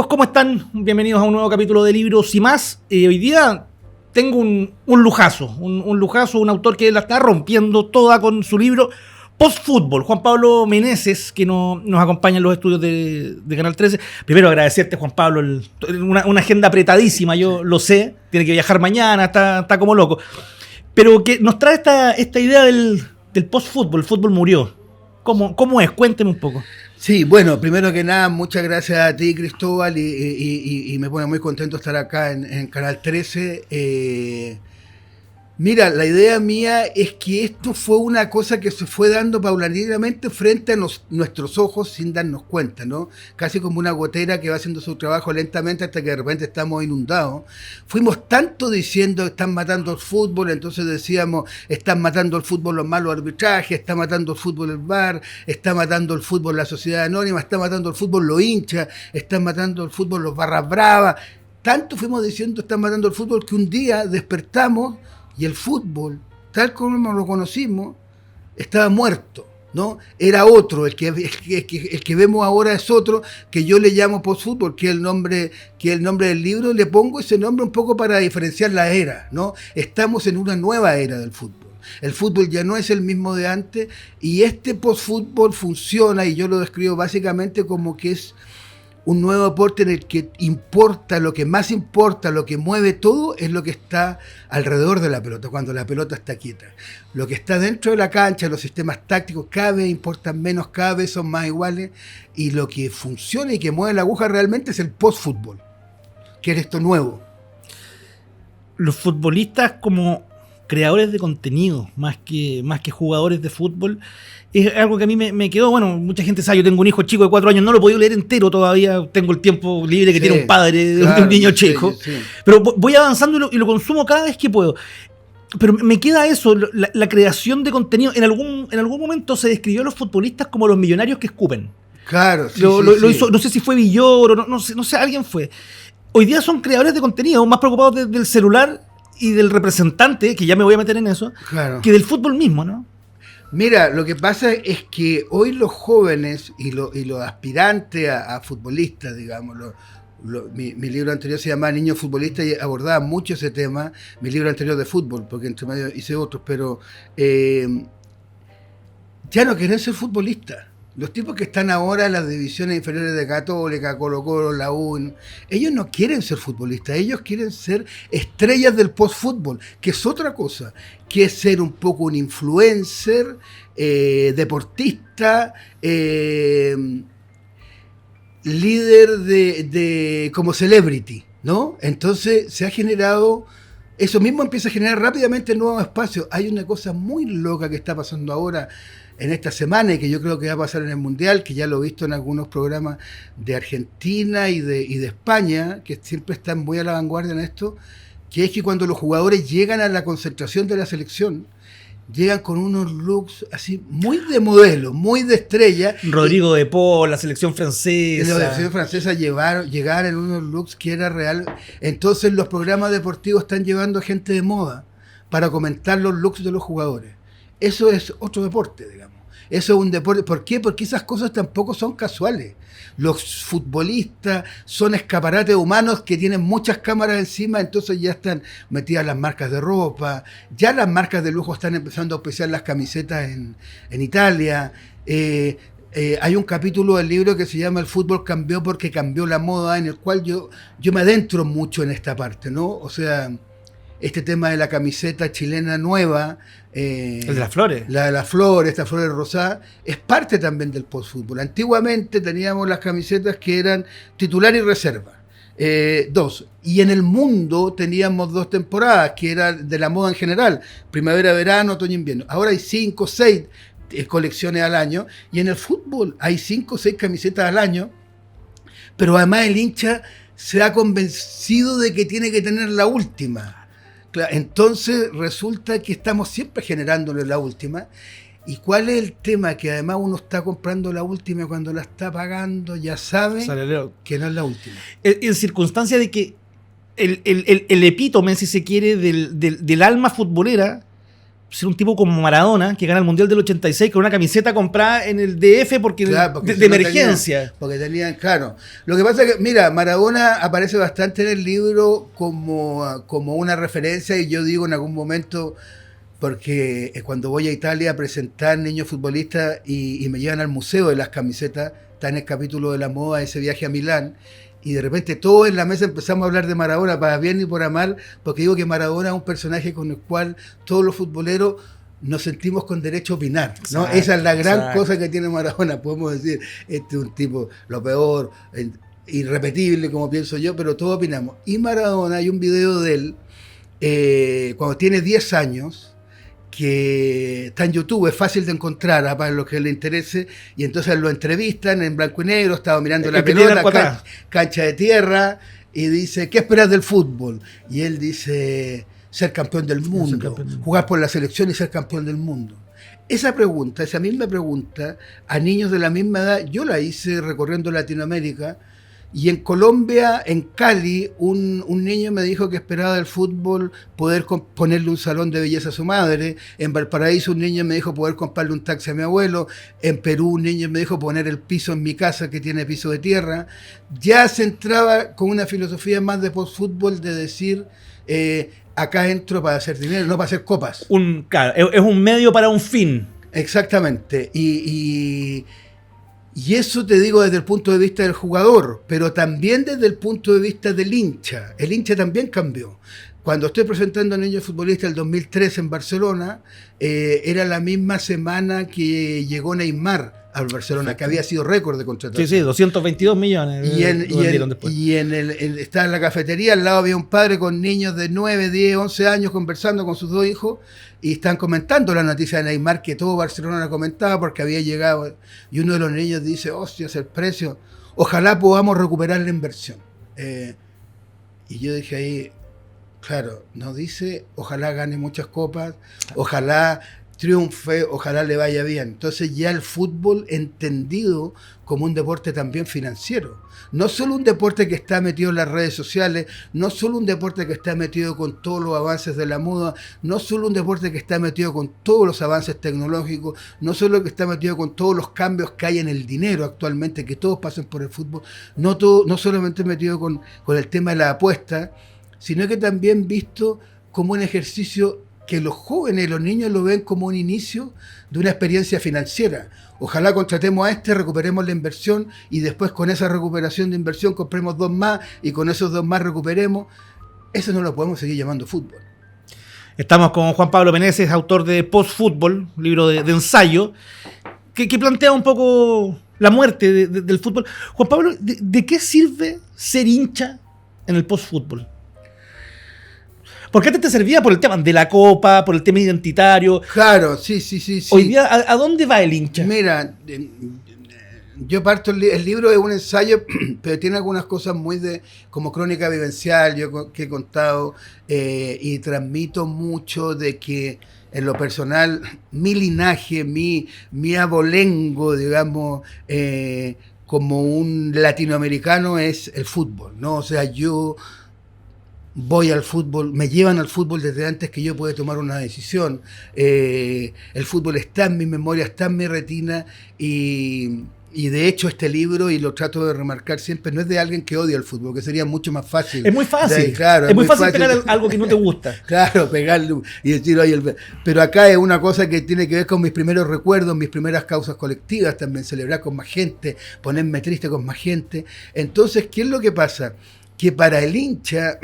¿Cómo están? Bienvenidos a un nuevo capítulo de Libros y Más. Hoy día tengo un lujazo, un lujazo, un autor que la está rompiendo toda con su libro Post-Fútbol, Juan Pablo Meneses, que nos acompaña en los estudios de Canal 13. Primero agradecerte, Juan Pablo, una agenda apretadísima, yo lo sé, tiene que viajar mañana, está como loco. Pero que nos trae esta idea del post-fútbol, el fútbol murió. ¿Cómo es? Cuénteme un poco. Sí, bueno, primero que nada, muchas gracias a ti, Cristóbal, y me pone muy contento estar acá en Canal 13. Mira, la idea mía es que esto fue una cosa que se fue dando paulatinamente frente a nuestros ojos sin darnos cuenta, ¿no? Casi como una gotera que va haciendo su trabajo lentamente hasta que de repente estamos inundados. Fuimos tanto diciendo están matando el fútbol, entonces decíamos están matando el fútbol los malos arbitrajes, está matando el fútbol el VAR, está matando el fútbol la sociedad anónima, está matando el fútbol los hinchas, están matando el fútbol los barras bravas. Tanto fuimos diciendo están matando el fútbol que un día despertamos y el fútbol, tal como lo conocimos, estaba muerto, ¿no? Era otro, el que vemos ahora es otro, que yo le llamo post-fútbol, que es el nombre del libro, le pongo ese nombre un poco para diferenciar la era, ¿no? Estamos en una nueva era del fútbol. El fútbol ya no es el mismo de antes, y este post-fútbol funciona, y yo lo describo básicamente como que es un nuevo deporte en el que importa, lo que más importa, lo que mueve todo, es lo que está alrededor de la pelota, cuando la pelota está quieta. Lo que está dentro de la cancha, los sistemas tácticos, cada vez importan menos, cada vez son más iguales, y lo que funciona y que mueve la aguja realmente es el post-fútbol, que es esto nuevo. Los futbolistas como creadores de contenido, más que jugadores de fútbol, es algo que a mí me quedó. Bueno, mucha gente sabe, yo tengo un hijo chico de 4 años, no lo he podido leer entero todavía, tengo el tiempo libre que tiene un padre, claro, de un niño chico, sí. Pero voy avanzando y lo consumo cada vez que puedo. Pero me queda eso, la creación de contenido. En algún momento se describió a los futbolistas como los millonarios que escupen. Claro, sí, lo hizo, no sé si fue Villoro, no sé, alguien fue. Hoy día son creadores de contenido, más preocupados del celular y del representante, que ya me voy a meter en eso, claro, que del fútbol mismo, ¿no? Mira, lo que pasa es que hoy los jóvenes y los aspirantes a futbolistas, digamos, mi libro anterior se llamaba Niños Futbolistas y abordaba mucho ese tema, mi libro anterior de fútbol, porque entre medio hice otros, pero ya no quieren ser futbolistas. Los tipos que están ahora en las divisiones inferiores de Católica, Colo-Colo, la U, ellos no quieren ser futbolistas, ellos quieren ser estrellas del post-fútbol, que es otra cosa, que es ser un poco un influencer, deportista, líder de como celebrity, ¿no? Entonces se ha generado, eso mismo empieza a generar rápidamente nuevos espacios. Hay una cosa muy loca que está pasando ahora en esta semana y que yo creo que va a pasar en el Mundial, que ya lo he visto en algunos programas de Argentina y de España, que siempre están muy a la vanguardia en esto, que es que cuando los jugadores llegan a la concentración de la selección, llegan con unos looks así muy de modelo, muy de estrella. Rodrigo de Paul, la selección francesa. La selección francesa llegaron en unos looks que era real. Entonces los programas deportivos están llevando gente de moda para comentar los looks de los jugadores. Eso es otro deporte, digamos. Eso es un deporte. ¿Por qué? Porque esas cosas tampoco son casuales. Los futbolistas son escaparates humanos que tienen muchas cámaras encima, entonces ya están metidas las marcas de ropa, ya las marcas de lujo están empezando a auspiciar las camisetas en Italia. Hay un capítulo del libro que se llama El fútbol cambió porque cambió la moda, en el cual yo me adentro mucho en esta parte, ¿no? O sea, este tema de la camiseta chilena nueva, el de las flores. La de las flores, estas flores rosadas, es parte también del post-fútbol. Antiguamente teníamos las camisetas que eran titular y reserva, dos. Y en el mundo teníamos 2 temporadas, que eran de la moda en general, primavera, verano, otoño, invierno. Ahora hay 5 o 6 colecciones al año, y en el fútbol hay 5 o 6 camisetas al año, pero además el hincha se ha convencido de que tiene que tener la última. Entonces resulta que estamos siempre generándole la última. ¿Y cuál es el tema? Que además uno está comprando la última cuando la está pagando, ya sabe que no es la última. En circunstancia de que el epítome, si se quiere, del alma futbolera ser un tipo como Maradona, que gana el Mundial del 86 con una camiseta comprada en el DF porque Porque de emergencia. Porque tenían, claro. Lo que pasa es que, mira, Maradona aparece bastante en el libro como una referencia, y yo digo en algún momento, porque cuando voy a Italia a presentar niños futbolistas y me llevan al museo de las camisetas, está en el capítulo de la moda, ese viaje a Milán, y de repente todos en la mesa empezamos a hablar de Maradona, para bien y por mal, porque digo que Maradona es un personaje con el cual todos los futboleros nos sentimos con derecho a opinar, ¿no? Exacto, Esa es la gran exacto. cosa que tiene Maradona. Podemos decir, este es un tipo, lo peor, irrepetible, como pienso yo, pero todos opinamos. Y Maradona, hay un video de él, cuando tiene 10 años, que está en YouTube, es fácil de encontrar para los que le interese, y entonces lo entrevistan en blanco y negro, estaba mirando la pelota, cancha de tierra, y dice, ¿qué esperas del fútbol? Y él dice, ser campeón del mundo, jugar por la selección y ser campeón del mundo. Esa misma pregunta, a niños de la misma edad, yo la hice recorriendo Latinoamérica. Y en Colombia, en Cali, un niño me dijo que esperaba del fútbol poder ponerle un salón de belleza a su madre. En Valparaíso un niño me dijo poder comprarle un taxi a mi abuelo. En Perú un niño me dijo poner el piso en mi casa, que tiene piso de tierra. Ya se entraba con una filosofía más de post-fútbol, de decir, acá entro para hacer dinero, no para hacer copas. Claro, es un medio para un fin. Exactamente. Y eso te digo desde el punto de vista del jugador, pero también desde el punto de vista del hincha. El hincha también cambió. Cuando estoy presentando a niños futbolistas el 2003 en Barcelona, era la misma semana que llegó Neymar al Barcelona, que había sido récord de contratación. Sí, 222 millones. Estaba en la cafetería, al lado había un padre con niños de 9, 10, 11 años conversando con sus dos hijos, y están comentando la noticia de Neymar, que todo Barcelona la comentaba porque había llegado, y uno de los niños dice, hostia, es el precio, ojalá podamos recuperar la inversión. Y yo dije ahí, claro, nos dice, ojalá gane muchas copas, ojalá triunfe, ojalá le vaya bien. Entonces ya el fútbol entendido como un deporte también financiero. No solo un deporte que está metido en las redes sociales, no solo un deporte que está metido con todos los avances de la moda, no solo un deporte que está metido con todos los avances tecnológicos, no solo que está metido con todos los cambios que hay en el dinero actualmente, que todos pasan por el fútbol, no solamente metido con el tema de la apuesta, sino que también visto como un ejercicio que los jóvenes y los niños lo ven como un inicio de una experiencia financiera. Ojalá contratemos a recuperemos la inversión, y después con esa recuperación de inversión compremos 2 más, y con esos 2 más recuperemos. Eso no lo podemos seguir llamando fútbol. Estamos con Juan Pablo Meneses, autor de Post-Fútbol, un libro de ensayo, que plantea un poco la muerte del fútbol. Juan Pablo, ¿de qué sirve ser hincha en el post-fútbol? Porque antes te servía por el tema de la copa, por el tema identitario. Claro, sí. Hoy día, ¿a dónde va el hincha? Mira, yo parto, el libro es un ensayo, pero tiene algunas cosas muy como crónica vivencial, yo que he contado, y transmito mucho de que en lo personal, mi linaje, mi abolengo, digamos, como un latinoamericano, es el fútbol, ¿no? O sea, yo voy al fútbol, me llevan al fútbol desde antes que yo pueda tomar una decisión. El fútbol está en mi memoria, está en mi retina, y de hecho este libro, y lo trato de remarcar siempre, no es de alguien que odia el fútbol, que sería mucho más fácil. Es muy fácil. Claro, es muy fácil pegar algo que no te gusta. Claro, pegarle y decir, oye, pero acá es una cosa que tiene que ver con mis primeros recuerdos, mis primeras causas colectivas, también celebrar con más gente, ponerme triste con más gente. Entonces, ¿qué es lo que pasa? Que para el hincha,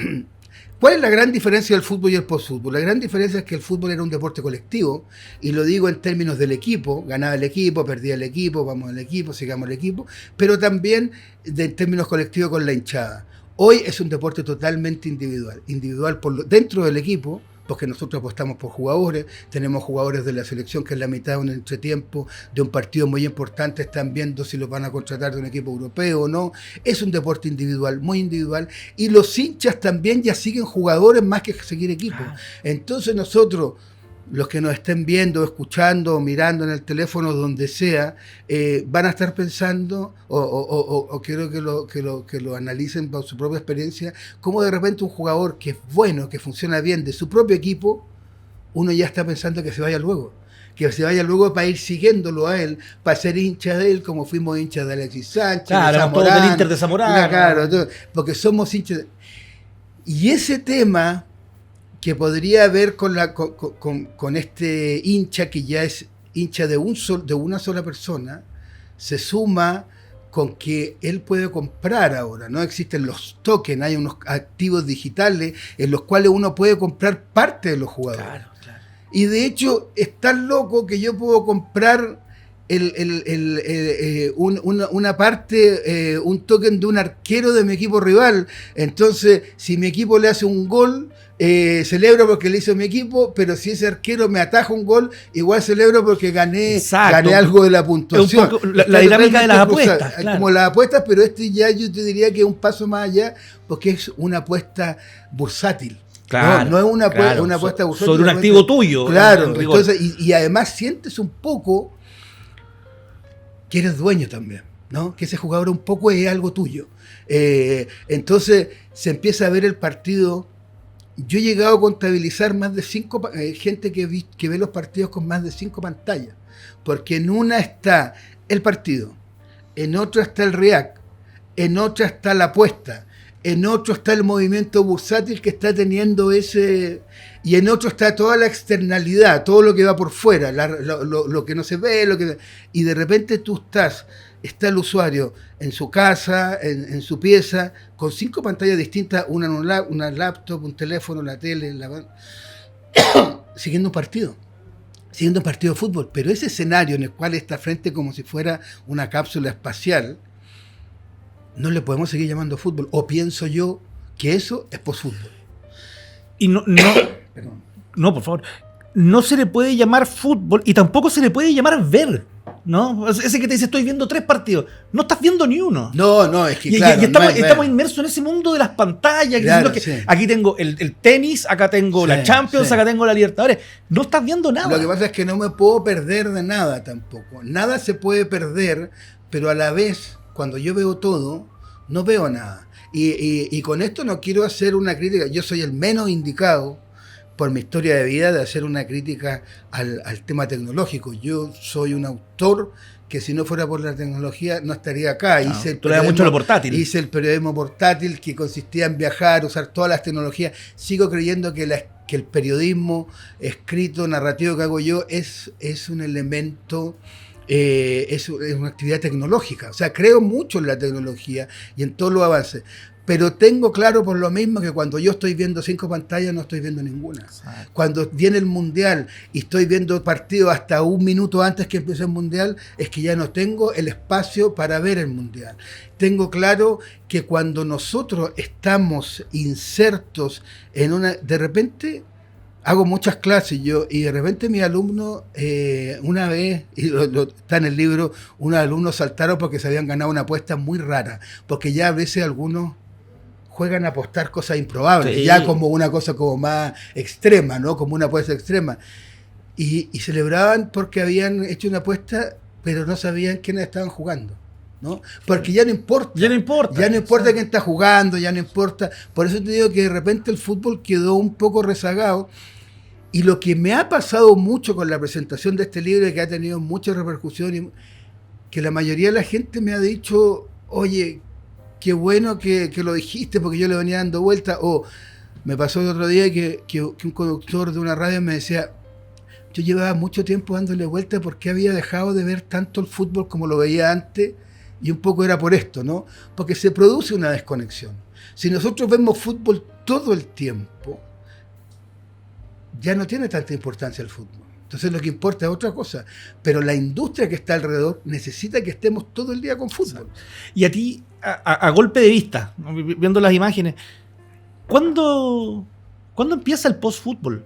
¿cuál es la gran diferencia del fútbol y el postfútbol? La gran diferencia es que el fútbol era un deporte colectivo, y lo digo en términos del equipo, ganaba el equipo, perdía el equipo, vamos al equipo, sigamos el equipo, pero también en términos colectivos con la hinchada. Hoy es un deporte totalmente individual dentro del equipo, porque nosotros apostamos por jugadores, tenemos jugadores de la selección que en la mitad de un entretiempo de un partido muy importante están viendo si los van a contratar de un equipo europeo o no. Es un deporte individual, muy individual, y los hinchas también ya siguen jugadores más que seguir equipos. Entonces nosotros, los que nos estén viendo, escuchando, mirando en el teléfono, donde sea, van a estar pensando, o quiero que lo analicen por su propia experiencia, cómo de repente un jugador que es bueno, que funciona bien de su propio equipo, uno ya está pensando que se vaya luego. Que se vaya luego para ir siguiéndolo a él, para ser hincha de él, como fuimos hinchas de Alexis Sánchez, claro, de Zamorano, todos del Inter de Zamorano. Claro, porque somos hinchas de... Y ese tema que podría haber con este hincha que ya es hincha de una sola persona, se suma con que él puede comprar ahora, ¿no? Existen los tokens, hay unos activos digitales en los cuales uno puede comprar parte de los jugadores. Claro, claro. Y de hecho es tan loco que yo puedo comprar una parte, un token de un arquero de mi equipo rival. Entonces, si mi equipo le hace un gol, celebro porque le hizo mi equipo, pero si ese arquero me ataja un gol, igual celebro porque gané algo de la puntuación. Es un poco la dinámica de las apuestas. Claro. Como las apuestas, pero ya yo te diría que es un paso más allá, porque es una apuesta bursátil. Claro, no es una apuesta bursátil. Sobre un activo tuyo. Claro, entonces, y además sientes un poco que eres dueño también, ¿no? Que ese jugador un poco es algo tuyo. Entonces se empieza a ver el partido. Yo he llegado a contabilizar más de 5 gente que ve los partidos con más de 5 pantallas, porque en una está el partido, en otra está el react, en otra está la apuesta, en otro está el movimiento bursátil que está teniendo ese, y en otro está toda la externalidad, todo lo que va por fuera, lo que no se ve, y de repente está el usuario en su casa, en su pieza, con 5 pantallas distintas, una laptop, un teléfono, la tele, siguiendo un partido de fútbol, pero ese escenario en el cual está frente como si fuera una cápsula espacial, no le podemos seguir llamando fútbol, o pienso yo que eso es post-fútbol. Y no, por favor, no se le puede llamar fútbol y tampoco se le puede llamar ver, ¿no? Ese que te dice estoy viendo 3 partidos, no estás viendo ni uno. No, es que y claro. Estamos inmersos en ese mundo de las pantallas. Claro, que sí. Aquí tengo el tenis, acá tengo la Champions, acá tengo la Libertadores. No estás viendo nada. Lo que pasa es que no me puedo perder de nada tampoco. Nada se puede perder, pero a la vez, cuando yo veo todo, no veo nada. Y con esto no quiero hacer una crítica. Yo soy el menos indicado, por mi historia de vida, de hacer una crítica al tema tecnológico. Yo soy un autor que si no fuera por la tecnología no estaría acá. Tú le das mucho lo portátil. Hice el periodismo portátil, que consistía en viajar, usar todas las tecnologías. Sigo creyendo que el periodismo escrito, narrativo que hago yo es un elemento... es una actividad tecnológica, o sea, creo mucho en la tecnología y en todos los avances, pero tengo claro por lo mismo que cuando yo estoy viendo 5 pantallas no estoy viendo ninguna. Exacto. Cuando viene el Mundial y estoy viendo partidos hasta un minuto antes que empiece el Mundial, es que ya no tengo el espacio para ver el Mundial. Tengo claro que cuando nosotros estamos insertos en de repente... Hago muchas clases yo y de repente mis alumnos, una vez, y está en el libro, unos alumnos saltaron porque se habían ganado una apuesta muy rara, porque ya a veces algunos juegan a apostar cosas improbables, sí. Ya como una cosa como más extrema, ¿no? Como una apuesta extrema. Y celebraban porque habían hecho una apuesta, pero no sabían quiénes estaban jugando, ¿no? Porque ya no importa. Ya no importa quién está jugando, ya no importa. Por eso te digo que de repente el fútbol quedó un poco rezagado. Y lo que me ha pasado mucho con la presentación de este libro, y que ha tenido mucha repercusión, que la mayoría de la gente me ha dicho, oye, qué bueno que lo dijiste porque yo le venía dando vuelta. O me pasó el otro día que un conductor de una radio me decía, yo llevaba mucho tiempo dándole vuelta porque había dejado de ver tanto el fútbol como lo veía antes, y un poco era por esto, ¿no? Porque se produce una desconexión. Si nosotros vemos fútbol todo el tiempo, ya no tiene tanta importancia el fútbol. Entonces lo que importa es otra cosa. Pero la industria que está alrededor necesita que estemos todo el día con fútbol. Y a ti, a golpe de vista, viendo las imágenes, ¿cuándo empieza el post-fútbol?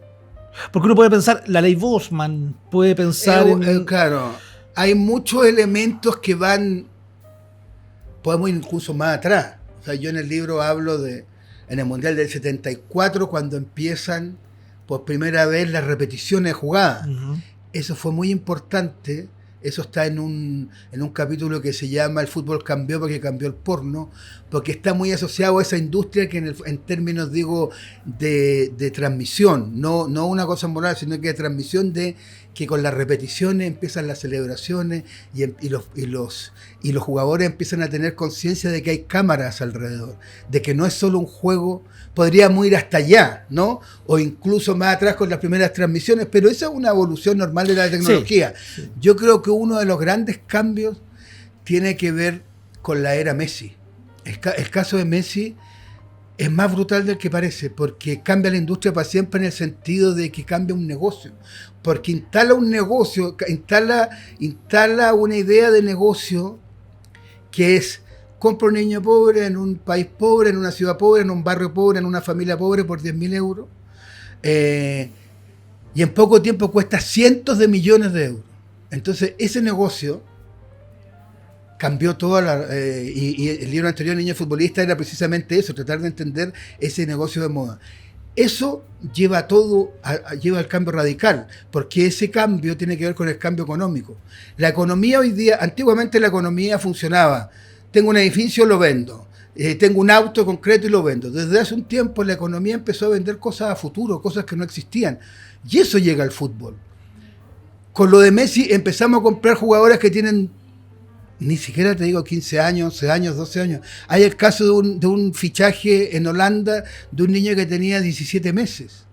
Porque uno puede pensar, la ley Bosman, puede pensar claro, hay muchos elementos que van... Podemos ir incluso más atrás. O sea, yo en el libro hablo en el Mundial del 74, cuando empiezan por primera vez las repeticiones de jugadas. Uh-huh. Eso fue muy importante eso está en un capítulo que se llama El fútbol cambió porque cambió el porno, porque está muy asociado a esa industria que en términos, digo, de transmisión, no una cosa moral, sino que de transmisión, de que con las repeticiones empiezan las celebraciones y los jugadores empiezan a tener conciencia de que hay cámaras alrededor, de que no es solo un juego. Podríamos ir hasta allá, ¿no? O incluso más atrás con las primeras transmisiones, pero esa es una evolución normal de la tecnología. Sí. Yo creo que uno de los grandes cambios tiene que ver con la era Messi. El caso de Messi es más brutal del que parece, porque cambia la industria para siempre, en el sentido de que cambia un negocio, porque instala un negocio, instala una idea de negocio que es: compro un niño pobre en un país pobre, en una ciudad pobre, en un barrio pobre, en una familia pobre por 10.000 euros, y en poco tiempo cuesta cientos de millones de euros. Entonces ese negocio cambió toda y el libro anterior, Niño Futbolista, era precisamente eso, tratar de entender ese negocio de moda. Eso lleva lleva al cambio radical, porque ese cambio tiene que ver con el cambio económico. La economía hoy día, antiguamente la economía funcionaba: tengo un edificio, lo vendo. Tengo un auto concreto y lo vendo. Desde hace un tiempo la economía empezó a vender cosas a futuro, cosas que no existían. Y eso llega al fútbol. Con lo de Messi empezamos a comprar jugadores que tienen, ni siquiera te digo 15 años, 11 años, 12 años. Hay el caso de un fichaje en Holanda de un niño que tenía 17 meses.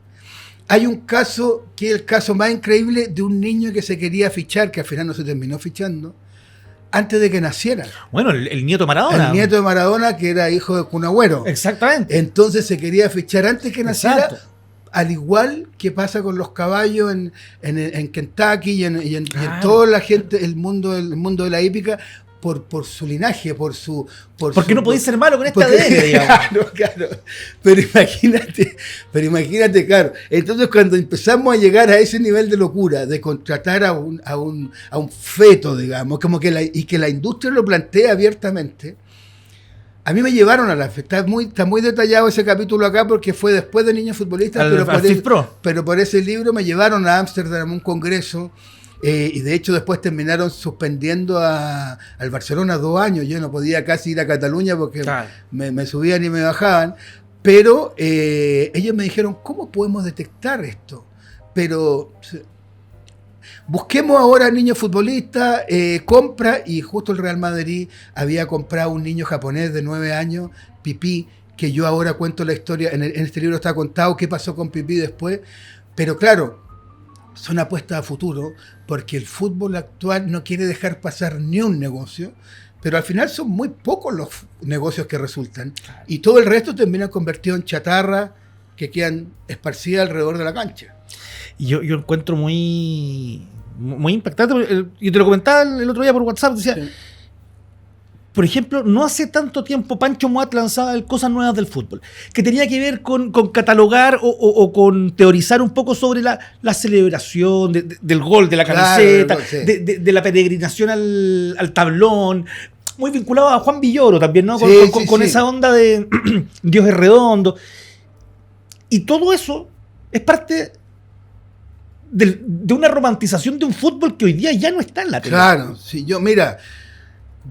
Hay un caso, que es el caso más increíble, de un niño que se quería fichar, que al final no se terminó fichando, antes de que naciera. Bueno, el nieto de Maradona. El nieto de Maradona, que era hijo de Kun Agüero. Exactamente. Entonces se quería fichar antes que naciera. Exacto. Al igual que pasa con los caballos en Kentucky y en toda la gente, el mundo de la hípica, por su linaje, porque no podéis ser malo con esta ADN, digamos. Claro. Pero imagínate, claro. Entonces, cuando empezamos a llegar a ese nivel de locura, de contratar a un feto, digamos, y que la industria lo plantea abiertamente, a mí me llevaron a la fiesta. Está muy detallado ese capítulo acá, porque fue después de Niños Futbolistas, pero por ese libro me llevaron a Ámsterdam a un congreso. Y de hecho después terminaron suspendiendo al Barcelona 2 años. Yo no podía casi ir a Cataluña porque claro, me subían y me bajaban. Pero ellos me dijeron: ¿cómo podemos detectar esto? Pero busquemos ahora niños futbolistas, compra. Y justo el Real Madrid había comprado un niño japonés de 9 años, Pipí, que yo ahora cuento la historia. En este libro está contado qué pasó con Pipí después. Pero claro, son apuestas a futuro, porque el fútbol actual no quiere dejar pasar ni un negocio, pero al final son muy pocos los negocios que resultan, y todo el resto termina convertido en chatarra que quedan esparcidas alrededor de la cancha. Y yo encuentro muy impactante. Yo te lo comentaba el otro día por WhatsApp, decía... Sí. Por ejemplo, no hace tanto tiempo Pancho Moat lanzaba el Cosas Nuevas del Fútbol, que tenía que ver con catalogar o con teorizar un poco sobre la celebración del gol, de la camiseta, claro, sí, de la peregrinación al tablón, muy vinculado a Juan Villoro también, ¿no? Con esa onda de Dios es redondo. Y todo eso es parte de una romantización de un fútbol que hoy día ya no está en la tele. Claro, sí,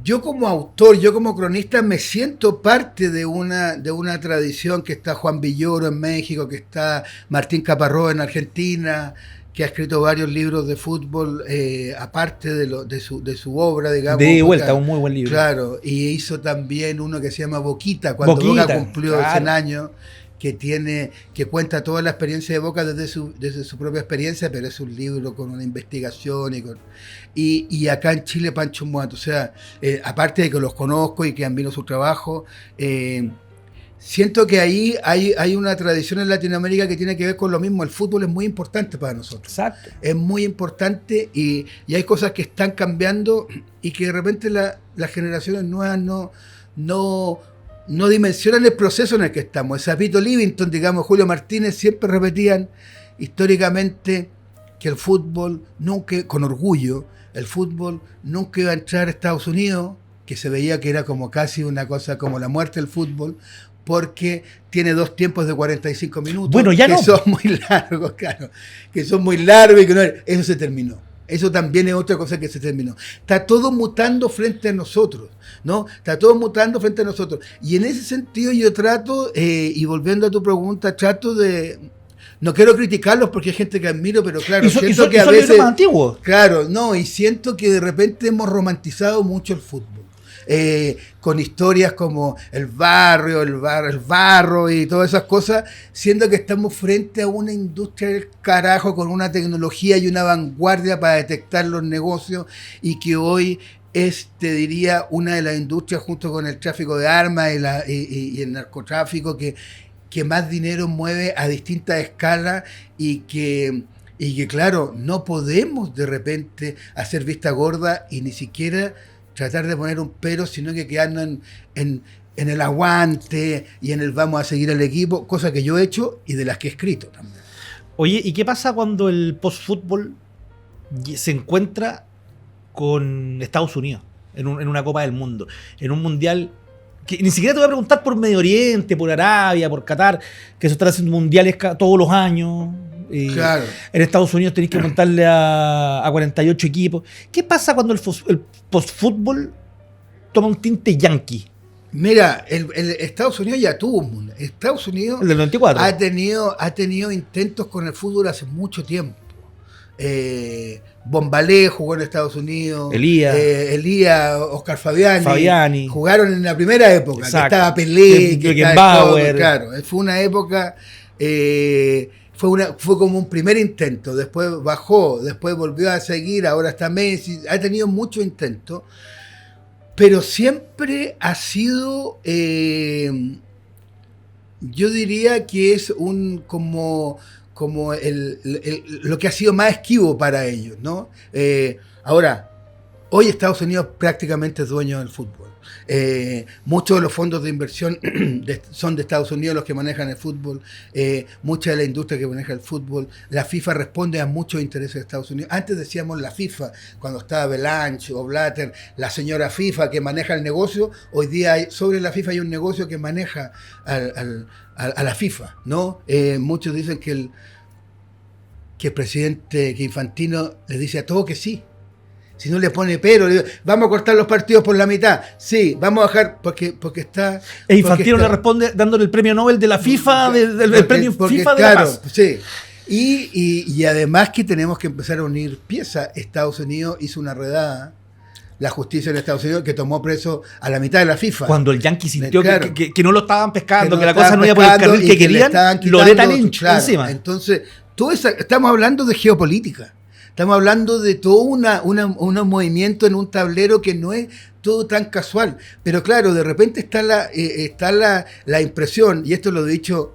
yo como autor, yo como cronista, me siento parte de una tradición, que está Juan Villoro en México, que está Martín Caparrós en Argentina, que ha escrito varios libros de fútbol, aparte de su obra, digamos. De vuelta, un muy buen libro. Claro, y hizo también uno que se llama Boquita, cuando Boca cumplió 100 años, que cuenta toda la experiencia de Boca desde su propia experiencia, pero es un libro con una investigación y acá en Chile Pancho Moat. O sea, aparte de que los conozco y que admiro su trabajo, siento que ahí hay una tradición en Latinoamérica que tiene que ver con lo mismo. El fútbol es muy importante para nosotros. Exacto. Es muy importante y hay cosas que están cambiando y que de repente las generaciones nuevas no dimensionan el proceso en el que estamos. El Sapito Livington, digamos, Julio Martínez, siempre repetían históricamente que el fútbol nunca, con orgullo, el fútbol nunca iba a entrar a Estados Unidos, que se veía que era como casi una cosa como la muerte del fútbol, porque tiene 2 tiempos de 45 minutos, bueno, ya que no, son muy largos, claro, que son muy largos y que no, eso se terminó. Eso también es otra cosa que se terminó. Está todo mutando frente a nosotros, ¿no? Está todo mutando frente a nosotros. Y en ese sentido yo trato, y volviendo a tu pregunta, trato de... No quiero criticarlos porque hay gente que admiro, pero claro, siento que a veces... más antiguos. Claro, no, y siento que de repente hemos romantizado mucho el fútbol. Con historias como el barro y todas esas cosas, siendo que estamos frente a una industria del carajo con una tecnología y una vanguardia para detectar los negocios y que hoy es, te diría, una de las industrias junto con el tráfico de armas y el narcotráfico que más dinero mueve a distintas escalas y que claro, no podemos de repente hacer vista gorda y ni siquiera tratar de poner un pero, sino que quedarnos en el aguante y en el vamos a seguir al equipo, cosa que yo he hecho y de las que he escrito también. Oye, ¿y qué pasa cuando el post-fútbol se encuentra con Estados Unidos en una Copa del Mundo, en un mundial que ni siquiera te voy a preguntar por Medio Oriente, por Arabia, por Qatar, que se están haciendo mundiales todos los años? Claro. En Estados Unidos tenéis que montarle a 48 equipos. ¿Qué pasa cuando el post-fútbol toma un tinte yankee? Mira, el Estados Unidos ya tuvo un mundial. Estados Unidos el del 94 ha tenido intentos con el fútbol hace mucho tiempo. Bombalé jugó en Estados Unidos. Elías, Oscar Fabiani. Jugaron en la primera época. Exacto. Que estaba Pelé, que estaba todo, claro. Fue una época... Fue como un primer intento, después bajó, después volvió a seguir, ahora está Messi, ha tenido muchos intentos, pero siempre ha sido, yo diría que es como lo que ha sido más esquivo para ellos, ¿no? Ahora, hoy Estados Unidos prácticamente es dueño del fútbol. Muchos de los fondos de inversión son de Estados Unidos los que manejan el fútbol, mucha de la industria que maneja el fútbol. La FIFA responde a muchos intereses de Estados Unidos. Antes decíamos la FIFA, cuando estaba Belanche o Blatter, la señora FIFA que maneja el negocio. Hoy día sobre la FIFA hay un negocio que maneja a la FIFA, ¿no? Muchos dicen que el presidente, que Infantino le dice a todo que sí. Si no le pone pero, le digo, vamos a cortar los partidos por la mitad. Sí, vamos a bajar porque está... E Infantino le responde dándole el premio Nobel de la FIFA, el premio FIFA de la paz. Sí. Y además que tenemos que empezar a unir piezas. Estados Unidos hizo una redada, la justicia en Estados Unidos, que tomó preso a la mitad de la FIFA. Cuando el Yankee sintió claro, que no lo estaban pescando, que la estaban cosa no iba por el carril que querían, Loretta Lynch claro, encima. Entonces, estamos hablando de geopolítica. Estamos hablando de todo un movimiento en un tablero que no es todo tan casual. Pero claro, de repente está la impresión, y esto lo he dicho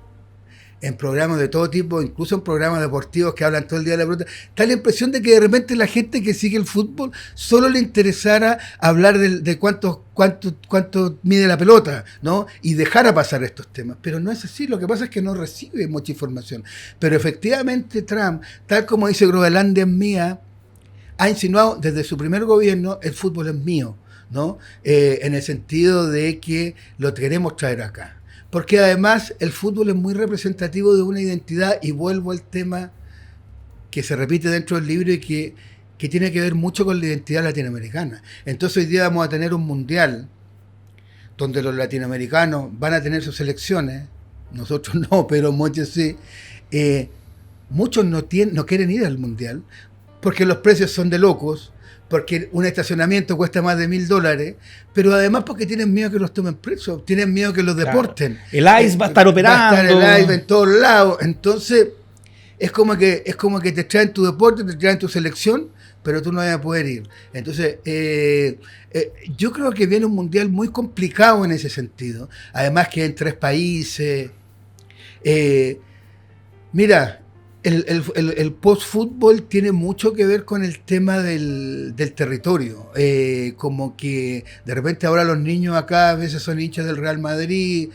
en programas de todo tipo, incluso en programas deportivos que hablan todo el día de la pelota, está la impresión de que de repente la gente que sigue el fútbol solo le interesara hablar de cuánto mide la pelota, ¿no? Y dejara pasar estos temas. Pero no es así, lo que pasa es que no recibe mucha información. Pero efectivamente Trump, tal como dice Groenlandia es mía, ha insinuado desde su primer gobierno, el fútbol es mío, ¿no? En el sentido de que lo queremos traer acá. Porque además el fútbol es muy representativo de una identidad, y vuelvo al tema que se repite dentro del libro y que tiene que ver mucho con la identidad latinoamericana. Entonces hoy día vamos a tener un mundial donde los latinoamericanos van a tener sus selecciones, nosotros no, pero muchos sí. Muchos no quieren ir al mundial porque los precios son de locos, porque un estacionamiento cuesta más de $1,000, pero además porque tienen miedo que los tomen presos, tienen miedo que los deporten. El ICE va a estar operando. Va a estar el ICE en todos lados. Entonces, es como que te traen tu deporte, te traen tu selección, pero tú no vas a poder ir. Entonces, yo creo que viene un mundial muy complicado en ese sentido. Además que en 3 países. Mira, el post-fútbol tiene mucho que ver con el tema del territorio. Como que de repente ahora los niños acá a veces son hinchas del Real Madrid,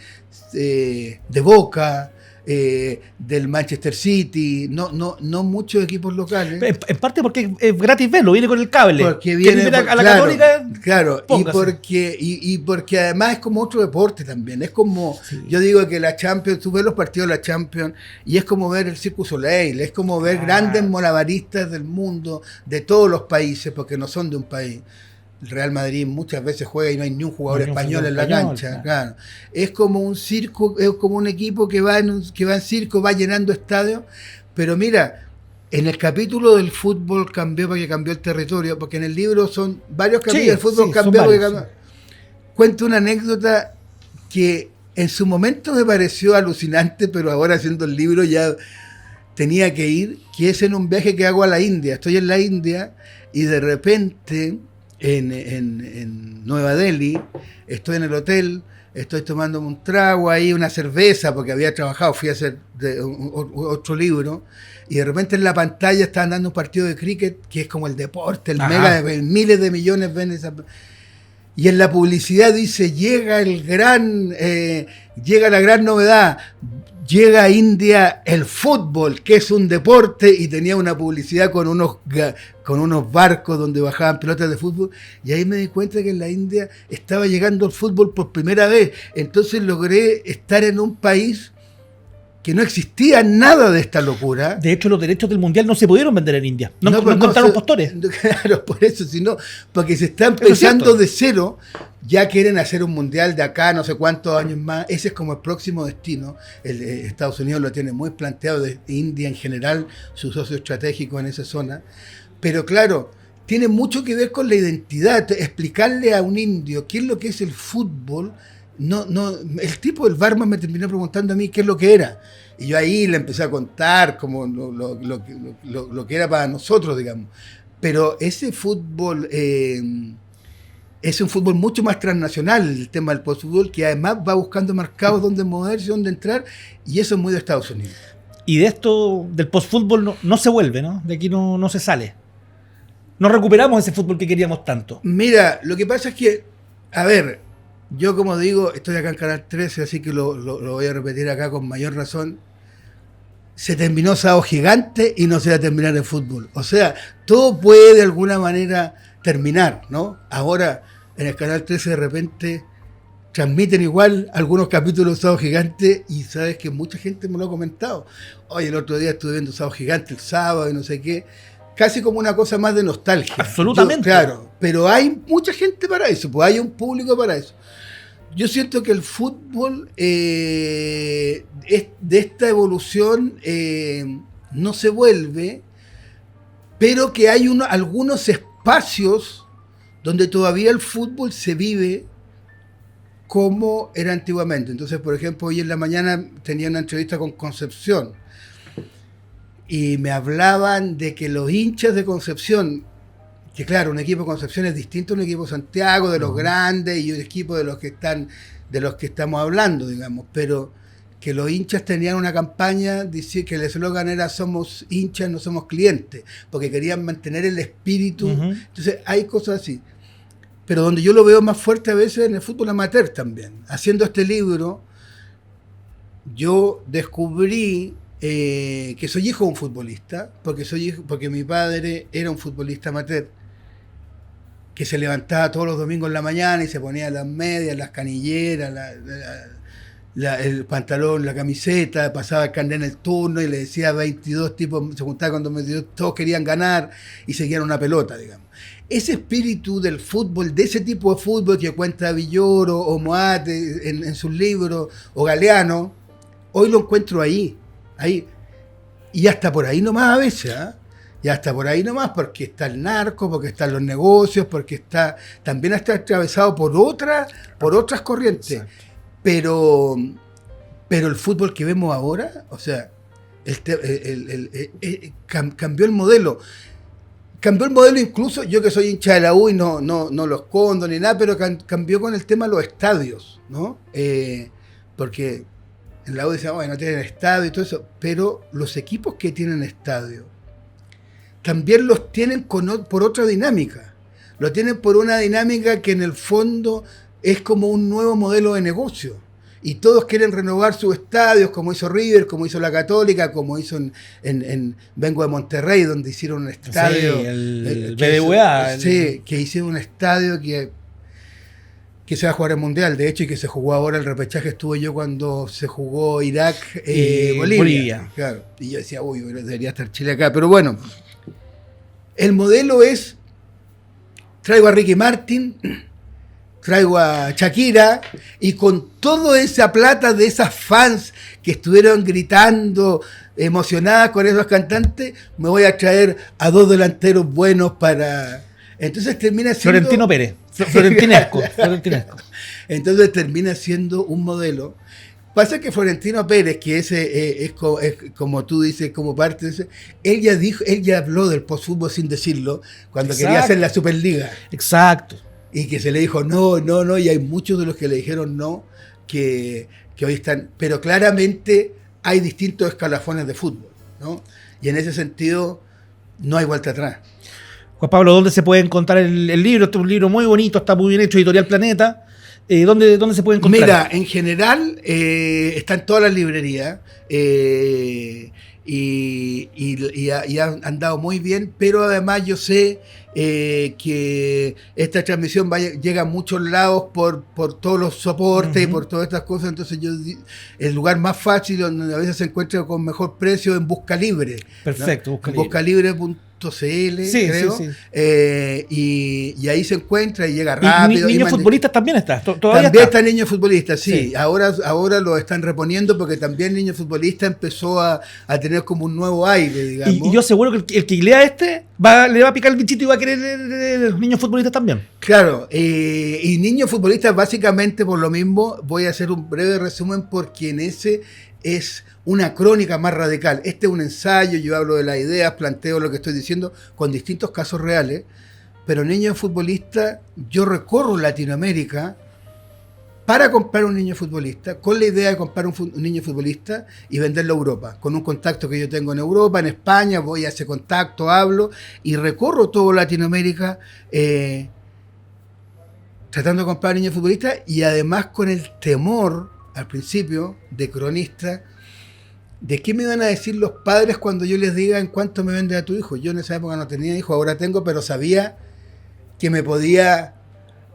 de Boca, del Manchester City, no muchos equipos locales. En parte porque es gratis verlo, viene con el cable. Porque viene a la Católica. Claro, y porque además es como otro deporte también. Es como, yo digo que la Champions, tú ves los partidos de la Champions y es como ver el Cirque du Soleil, es como ver grandes malabaristas del mundo, de todos los países, porque no son de un país. El Real Madrid muchas veces juega y no hay ni un jugador español en la cancha. Claro. Es como un circo, es como un equipo que va en circo, va llenando estadios. Pero mira, en el capítulo del fútbol cambió porque cambió el territorio, porque en el libro son varios capítulos del fútbol cambió porque cambió. Cuento una anécdota que en su momento me pareció alucinante, pero ahora haciendo el libro ya tenía que ir, que es en un viaje que hago a la India. Estoy en la India y de repente en Nueva Delhi, estoy en el hotel, estoy tomando un trago ahí, una cerveza, porque había trabajado, fui a hacer otro libro, y de repente en la pantalla estaban dando un partido de cricket, que es como el deporte, miles de millones ven esa. Y en la publicidad dice, llega la gran novedad, llega a India el fútbol, que es un deporte, y tenía una publicidad con unos barcos donde bajaban pelotas de fútbol, y ahí me di cuenta que en la India estaba llegando el fútbol por primera vez. Entonces logré estar en un país que no existía nada de esta locura. De hecho, los derechos del Mundial no se pudieron vender en India. No encontraron postores. Claro, por eso, sino porque se está empezando de cero. Ya quieren hacer un Mundial de acá no sé cuántos años más. Ese es como el próximo destino. Estados Unidos lo tiene muy planteado, de India en general, su socio estratégico en esa zona. Pero claro, tiene mucho que ver con la identidad. Explicarle a un indio qué es lo que es el fútbol. El tipo del barman me terminó preguntando a mí qué es lo que era. Y yo ahí le empecé a contar como lo que era para nosotros, digamos. Pero ese fútbol es un fútbol mucho más transnacional, el tema del postfútbol, que además va buscando mercados donde moverse, donde entrar, y eso es muy de Estados Unidos. Y de esto, del postfútbol, no se vuelve, ¿no? De aquí no se sale. No recuperamos ese fútbol que queríamos tanto. Mira, lo que pasa es que, a ver, yo como digo, estoy acá en Canal 13, así que lo voy a repetir acá con mayor razón. Se terminó Sábado Gigante y no se va a terminar el fútbol. O sea, todo puede de alguna manera terminar, ¿no? Ahora, en el Canal 13 de repente transmiten igual algunos capítulos de Sábado Gigante, y sabes que mucha gente me lo ha comentado. Oye, el otro día estuve viendo Sábado Gigante el sábado y no sé qué. Casi como una cosa más de nostalgia. Absolutamente. Claro, pero hay mucha gente para eso, pues hay un público para eso. Yo siento que el fútbol de esta evolución no se vuelve, pero que hay algunos espacios donde todavía el fútbol se vive como era antiguamente. Entonces, por ejemplo, hoy en la mañana tenía una entrevista con Concepción y me hablaban de que los hinchas de Concepción, que claro, un equipo de Concepción es distinto a un equipo de Santiago, de los grandes, y un equipo de los que estamos hablando, digamos, pero que los hinchas tenían una campaña, dice que el eslogan era somos hinchas, no somos clientes, porque querían mantener el espíritu. Entonces hay cosas así. Pero donde yo lo veo más fuerte a veces en el fútbol amateur también. Haciendo este libro, yo descubrí que soy hijo de un futbolista, porque mi padre era un futbolista amateur, que se levantaba todos los domingos en la mañana y se ponía las medias, las canilleras, el pantalón, la camiseta, pasaba el carnet en el turno y le decía 22 tipos, se juntaban con 22, todos querían ganar y seguían una pelota, digamos. Ese espíritu del fútbol, de ese tipo de fútbol que cuenta Villoro o Moat en sus libros, o Galeano, hoy lo encuentro ahí, y hasta por ahí nomás a veces, ¿eh? Y hasta por ahí nomás, porque está el narco, porque están los negocios, porque también está atravesado por otras corrientes. Exacto. Pero el fútbol que vemos ahora, o sea, cambió el modelo. Cambió el modelo incluso, yo que soy hincha de la U y no lo escondo ni nada, pero cambió con el tema de los estadios, ¿no? Porque en la U decían, bueno, no tienen estadio y todo eso, pero los equipos que tienen estadio también los tienen por otra dinámica. Lo tienen por una dinámica que en el fondo es como un nuevo modelo de negocio, y todos quieren renovar sus estadios, como hizo River, como hizo la Católica, como hizo en Vengo de Monterrey, donde hicieron un estadio. Sí, el BBVA. Sí, que hicieron un estadio que se va a jugar el Mundial, de hecho, y que se jugó ahora el repechaje. Estuve yo cuando se jugó Irak, Bolivia. Claro, y yo decía, uy, debería estar Chile acá. Pero bueno, el modelo es, traigo a Ricky Martin, traigo a Shakira, y con toda esa plata de esas fans que estuvieron gritando, emocionadas con esos cantantes, me voy a traer a 2 delanteros buenos para... Entonces termina siendo... Florentino Pérez. Florentinesco. Entonces termina siendo un modelo. Pasa que Florentino Pérez, que ese es como tú dices, como parte de ese, él ya habló del postfútbol sin decirlo, cuando quería hacer la Superliga. Exacto. Y que se le dijo no, y hay muchos de los que le dijeron no, que hoy están, pero claramente hay distintos escalafones de fútbol, ¿no? Y en ese sentido no hay vuelta atrás. Juan Pablo, ¿dónde se puede encontrar el libro? Este es un libro muy bonito, está muy bien hecho, Editorial Planeta. ¿Dónde se puede encontrar? Mira, en general está en todas las librerías y han andado muy bien, pero además yo sé que esta transmisión llega a muchos lados por todos los soportes y por todas estas cosas. Entonces el lugar más fácil donde a veces se encuentra con mejor precio en Busca Libre. Perfecto, ¿no? Buscalibre.cl, sí, creo. Sí. Y ahí se encuentra y llega rápido. Niños futbolistas también está. También está Niños Futbolistas, sí. Ahora lo están reponiendo porque también Niños Futbolistas empezó a tener como un nuevo aire, digamos. Y yo aseguro que el que lea le va a picar el bichito y va a querer leer Niños Futbolistas también. Claro, y Niños Futbolistas básicamente por lo mismo, voy a hacer un breve resumen porque en ese es una crónica más radical. Este es un ensayo, yo hablo de las ideas, planteo lo que estoy diciendo con distintos casos reales, pero Niños Futbolistas, yo recorro Latinoamérica para comprar un niño futbolista, con la idea de comprar un niño futbolista y venderlo a Europa, con un contacto que yo tengo en Europa, en España, voy a ese contacto, hablo y recorro todo Latinoamérica tratando de comprar niños futbolistas y además con el temor al principio de cronista de qué me van a decir los padres cuando yo les diga en cuánto me vende a tu hijo. Yo en esa época no tenía hijo, ahora tengo, pero sabía que me podía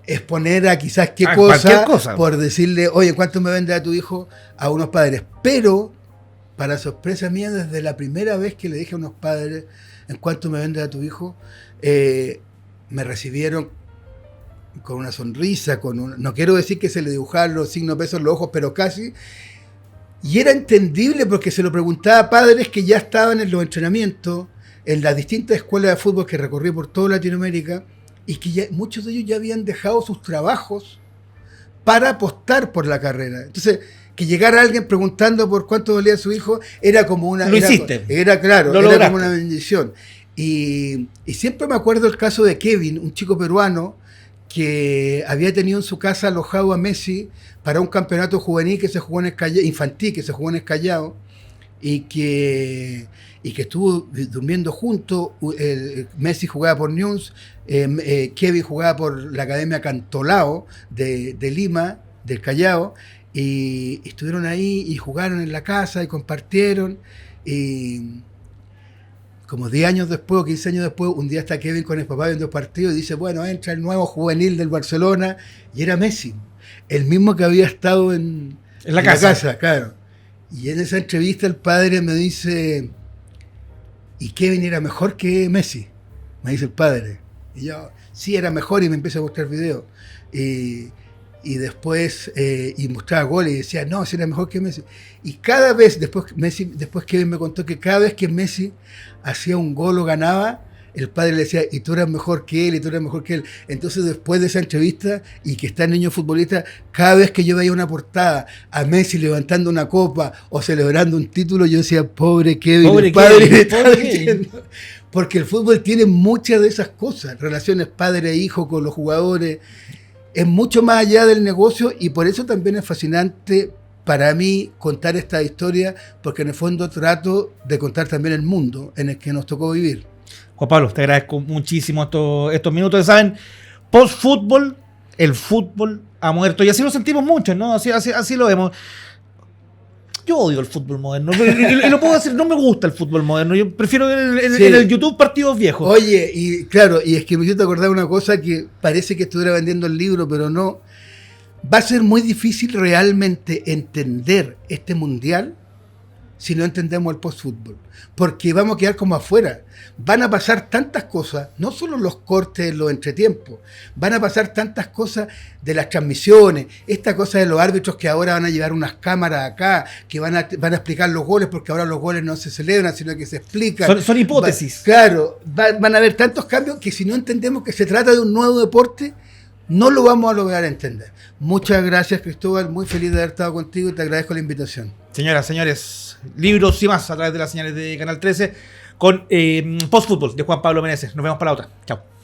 exponer a quizás cualquier cosa por decirle, oye, ¿en cuánto me vende a tu hijo? A unos padres. Pero, para sorpresa mía, desde la primera vez que le dije a unos padres en cuánto me vende a tu hijo, me recibieron con una sonrisa, no quiero decir que se le dibujaban los signos de peso en los ojos, pero casi. Y era entendible porque se lo preguntaba a padres que ya estaban en los entrenamientos, en las distintas escuelas de fútbol que recorrí por toda Latinoamérica, y que muchos de ellos ya habían dejado sus trabajos para apostar por la carrera. Entonces, que llegara alguien preguntando por cuánto dolía su hijo, era como una... Era como una bendición. Y siempre me acuerdo el caso de Kevin, un chico peruano, que había tenido en su casa alojado a Messi para un campeonato juvenil que se jugó en infantil, que se jugó en Callao, y que estuvo durmiendo juntos. Messi jugaba por News, Kevin jugaba por la Academia Cantolao de Lima, del Callao, y estuvieron ahí y jugaron en la casa y compartieron. Y como 10 años después o 15 años después, un día está Kevin con el papá viendo el partido y dice, bueno, entra el nuevo juvenil del Barcelona, y era Messi, el mismo que había estado en la casa, claro. Y en esa entrevista el padre me dice, ¿y Kevin era mejor que Messi? Me dice el padre. Y yo, sí, era mejor, y me empieza a mostrar videos. Y después, y mostraba goles y decía, no, sí era mejor que Messi. Y cada vez, después Kevin me contó que cada vez que Messi hacía un gol o ganaba, el padre le decía, y tú eras mejor que él, y tú eras mejor que él. Entonces, después de esa entrevista, y que está el niño futbolista, cada vez que yo veía una portada a Messi levantando una copa o celebrando un título, yo decía, pobre Kevin, el padre le está diciendo. Porque el fútbol tiene muchas de esas cosas, relaciones padre-hijo con los jugadores, es mucho más allá del negocio, y por eso también es fascinante para mí contar esta historia, porque en el fondo trato de contar también el mundo en el que nos tocó vivir. Juan Pablo, te agradezco muchísimo estos minutos. Saben, post-fútbol, el fútbol ha muerto. Y así lo sentimos muchos, ¿no? Así lo vemos. Yo odio el fútbol moderno. Y lo puedo decir, no me gusta el fútbol moderno. Yo prefiero ver en el YouTube partidos viejos. Oye, y claro, y es que me hiciste acordar una cosa que parece que estuviera vendiendo el libro, pero no. Va a ser muy difícil realmente entender este mundial si no entendemos el post-fútbol. Porque vamos a quedar como afuera. Van a pasar tantas cosas, no solo los cortes, los entretiempos, van a pasar tantas cosas de las transmisiones, esta cosa de los árbitros que ahora van a llevar unas cámaras acá, que van a explicar los goles, porque ahora los goles no se celebran, sino que se explican. Son hipótesis. Claro, van a haber tantos cambios que si no entendemos que se trata de un nuevo deporte, no lo vamos a lograr entender. Muchas gracias, Cristóbal, muy feliz de haber estado contigo y te agradezco la invitación. Señoras, señores, libros y más a través de las señales de Canal 13 con Post Fútbol de Juan Pablo Meneses. Nos vemos para la otra. Chao.